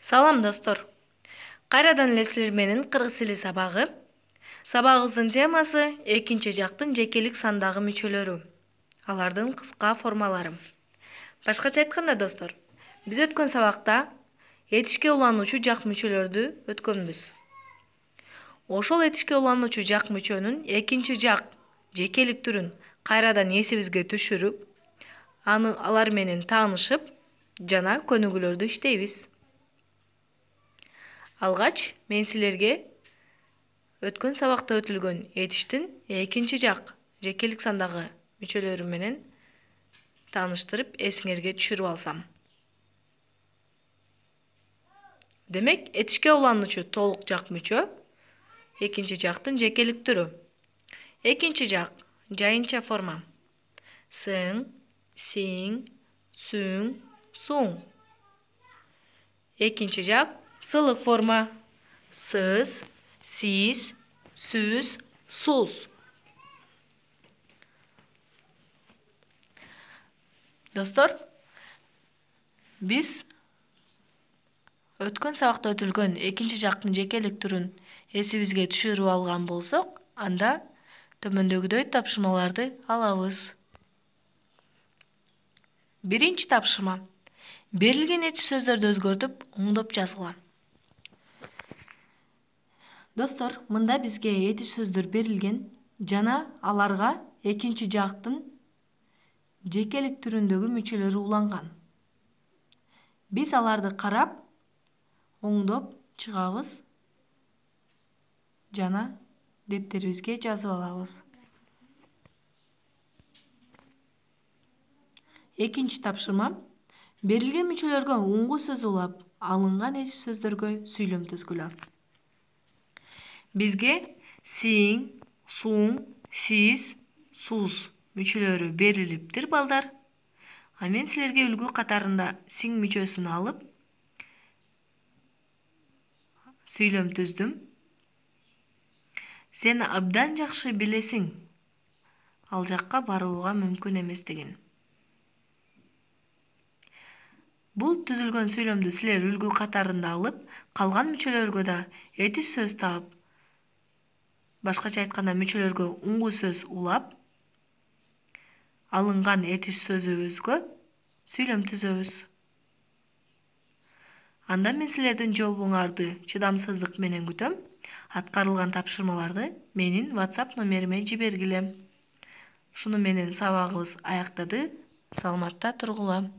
Салам достор. Кайрадан эле силер менен кыргыз тили сабагы. Сабагыбыздын темасы экинчи жактын жекелик сандагы мүчөлөрү. Алардын кыска формалары. Башкача айтканда достор, биз өткөн сабакта этишке улануучу жак мүчөлөрдү өткөнбүз. Ошол этишке улануучу жак мүчөнүн экинчи жак жекелик түрүн кайрадан эсибизге түшүрүп, алар менен таанышып, жана көнүгүүлөрдү иштейбиз. Алгач, мен силерге өткөн сабакта өтүлгөн этиштин экинчи жак жекелик сандагы мүчөлөрү менен тааныштырып, эсиңерге түшүрүп алсам. Демек, этишке улануучу толук жак мүчө экинчи жактын жекелик түрү. Экинчи жак жайынча форма. Сың, сиң, сүң, суң. Экинчи жак сылык форма. Сыз, сиз, сүз, суз. Достор, биз өткөн сабакта өтүлгөн экинчи жактын жекелик түрүн эсибизге түшүрүп алган болсок, анда төмөндөгүдөй тапшырмаларды алабыз. Биринчи тапшырма. Берилген этиш сөздөрдү өзгөртүп, оңдоп жазгыла. Достор, мында бизге этиш сөздөр берилген жана аларга экинчи жактын жекелик түрүндөгү мүчөлөрү уланган. Биз аларды карап, оңдоп чыгабыз жана дептерибизге жазып алабыз. Экинчи тапшырма. Берилген мүчөлөргө уңгу сөз улап, алынган этиш сөздөргө сүйлөм түзгүлө. Бизге сиң, суң, сиз, суз мүчөлөрү берилиптир, балдар. Мен силерге үлгү катарында сиң мүчөсүн алып, сүйлөм түздүм. Сен абдан жакшы билесиң, ал жакка барууга мүмкүн эместигин. Бул түзүлгөн сүйлөмдү силер үлгү катарында алып, калган мүчөлөргө да этиш сөз таап, башкача айтканда мүчөлөргө уңгу сөз улап, алынган этиш сөзүбүзгө сүйлөм түзөбүз. Анда мен силердин жообуңарды чыдамсыздык менен күтөм. Аткарылган тапшырмаларды менин WhatsApp номериме жибергиле. Ушуну менен сабагыбыз аяктады. Саламатта тургула.